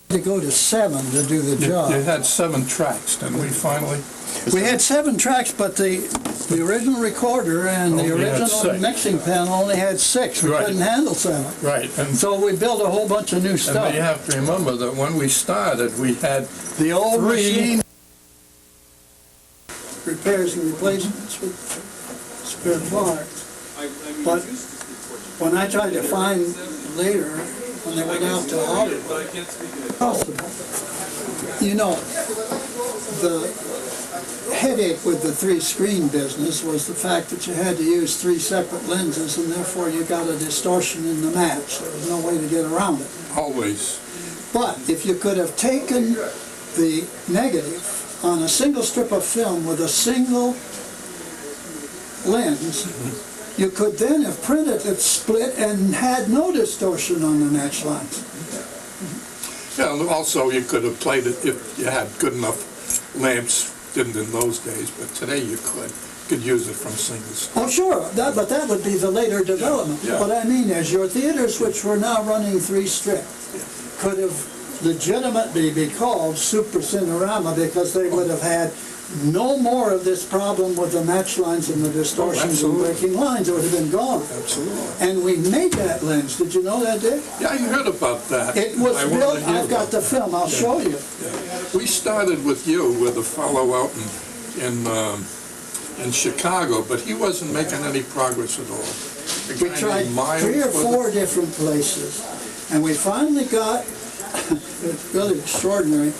To go to 7 to do the job. You had 7 tracks, didn't we finally? We had 7 tracks, but the original recorder and the Only had original 6. mixing panel only had 6. We Right. couldn't handle 7. Right, and So we built a whole bunch of new stuff. you have to remember that when we started, we had The old 3 machine, repairs and replacements with spare parts. But when I tried to find later, when they went out to Hollywood, possible. You know, the headache with the 3-screen business was the fact that you had to use 3 separate lenses, and therefore you got a distortion in the match. There was no way to get around it. always. But if you could have taken the negative on a single strip of film with a single lens, you could then have printed it split and had no distortion on the match lines. Yeah, and also you could have played it if you had good enough lamps, didn't in those days, but today you could use it from single strip. Oh, sure, but that would be the later development. Yeah. What I mean is your theaters, which were now running 3-strip, could have legitimately be called Super Cinerama because they would have had no more of this problem with the match lines and the distortions and breaking lines. It would have been gone. Absolutely. And we made that lens. Did you know that, Dick? Yeah, I heard about that. It was I wanted built, to hear I've got about the film, I'll show you. that. We started with you with a fellow out in Chicago, but he wasn't making any progress at all. A We guy tried named Miles 3 or was it? 4 different places, and we finally got, it's really extraordinary,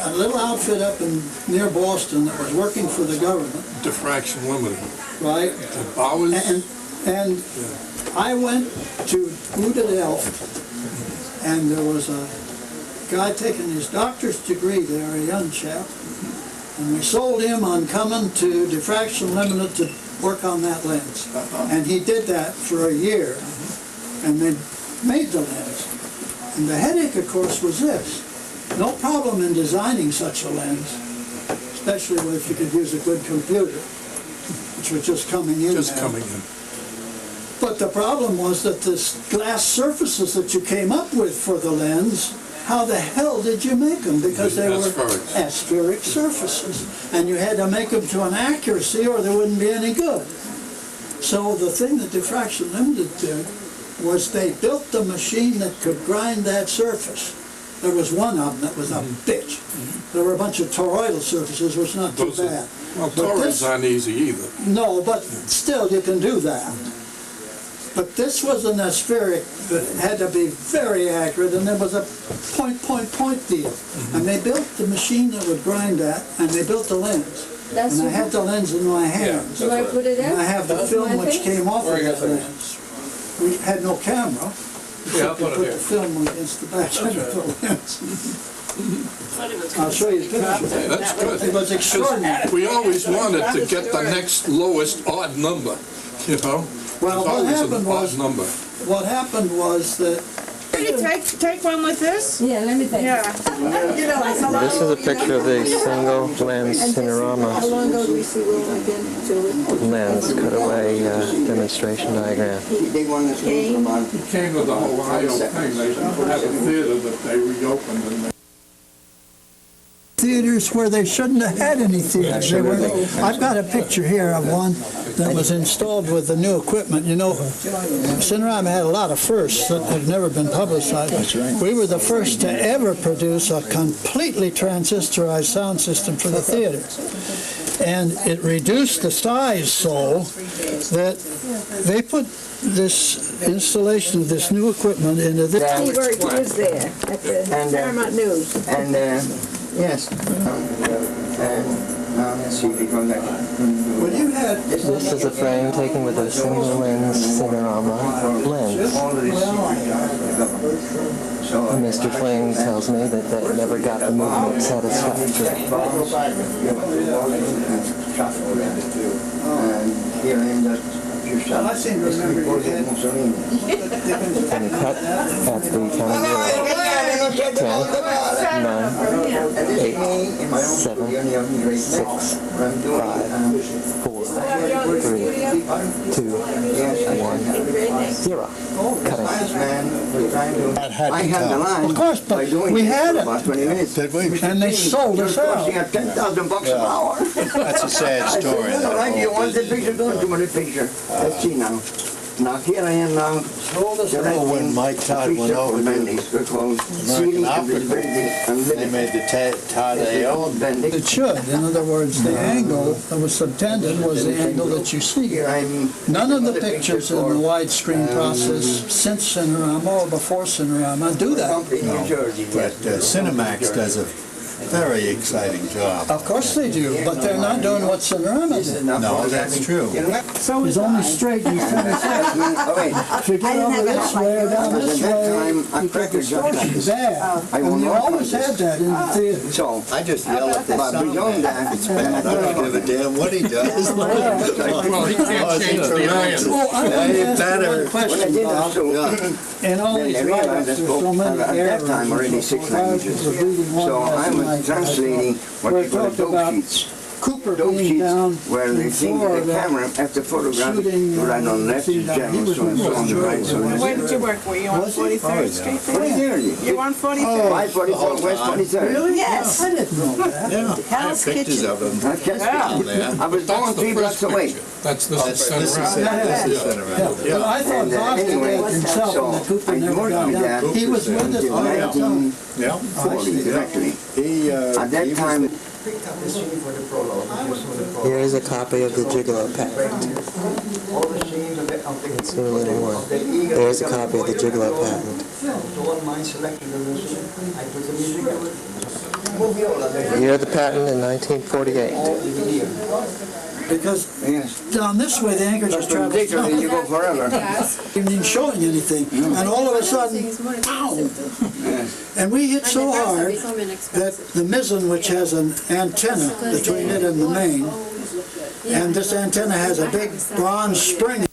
a little outfit up near Boston that was working for the government, Diffraction Limited. right? The Bowers. And I went to Buda Delft, and there was a guy taking his doctor's degree there, a young chap, and we sold him on coming to Diffraction Limited to work on that lens. And he did that for a year, and they made the lens. And the headache, of course, was this. No problem in designing such a lens, especially if you could use a good computer, which was just coming in. Just now. coming in. But the problem was that the glass surfaces that you came up with for the lens, how the hell did you make them? Because they were aspheric surfaces. And you had to make them to an accuracy or they wouldn't be any good. So the thing that Diffraction Limited did was they built the machine that could grind that surface. There was one of them that was a bitch. There were a bunch of toroidal surfaces, which is not too bad. Well, toroids aren't easy either. No, but still you can do that. But this was an aspheric that had to be very accurate, and there was a point deal. And they built the machine that would grind that, and they built the lens. And I had the lens in my hands. Do I put it in? And I have the film which came off of that lens. We had no camera. Yeah, I'll Except to put it put here. the film against the back of the lens. I'll show you the picture. Hey, that's good. It was extraordinary. We always wanted to get the next lowest odd number, you know? Well, There's what always happened an odd was, number. that Take one with this? Yeah, let me take it. Yeah. This is a picture of the single lens How Cinerama long ago did we see Will again? lens cutaway demonstration diagram. He came with the whole Ohio thing. They had a theater that they reopened and they theaters where they shouldn't have had any theaters. They were, I've got a picture here of one that was installed with the new equipment. You know, Cinerama had a lot of firsts that have never been publicized. We were the first to ever produce a completely transistorized sound system for the theater. And it reduced the size so that they put this installation of this new equipment into this. He was there at the Paramount News. And yes, see if you go back. Well, you had This is a frame taken with a single lens Cinerama lens. And Mr. Fling tells me that they never got the movement satisfactory. Well, I seem to remember you had And cut at the count of 0, 10, 9, 8, 7, 6, 5, 4, 3, 2, 1, 0. Cutting. I had the line. Of course, but by doing we it had for it. about 20 minutes. Did we? And they sold us out. Costing us $10,000 an hour. That's a sad I said, story. "Well, that right, you whole want the business. picture? Don't you want the picture? Let's see now. Now here I am now. Sold us out. Oh, when Mike Todd went over to Bendick, we're called American Optical, they made the Todd AO. Bendick. It should. In other words, the angle that was subtended was the angle that you see. Here I'm. None of the pictures in the widescreen process since Cinerama or before Cinerama do that. New Jersey. But Cinemax does a very exciting job. Of course they do, but they're not doing what Cinerama did. No, that's true. It's only straight you finish Oh, wait. If you get over this way or down this way, you get distortion bad. And you always had that in the theater. So, I just yell at the but beyond that, It's bad. I don't give a damn what he does. Well, he can't change the iron. Oh, I Yeah, you want to ask better. one when I question, did Bob. that, so, In all then these I realized write-ups, that there's so many at that errors. time already 6 languages. So I was translating what Where you it call talked dope about sheets. Cooper Dope being sheets down where in they think the Florida. camera after photograph shooting, you write on left scene is down. He general, was so and so on the with right, so and Where so. did you work? Were you on Was he? 43rd Street What there? is there? You on 43rd? 544 West 23rd. Really? Yes. I didn't know that. Yeah, I have pictures of him I guess down there. I was That's born the 3 blocks first away. picture. That's this is This is Cinerama. this is Yeah, Cinerama. but I thought And, Doc did anyway, that himself, so and the Cooper I never worked got with down. that He was with us until all the time. 1940 Yeah. exactly. At that time, Here is a copy of the Gigolo patent. Let's see a little more. There's a copy of the Gigolo patent. Year of the patent in 1948. Because yes. down this way, the anchor just travels Particularly, down. you go forever. Even even showing anything. And all of a sudden, pow! And we hit so hard that the mizzen, which has an antenna between it and the main, and this antenna has a big bronze spring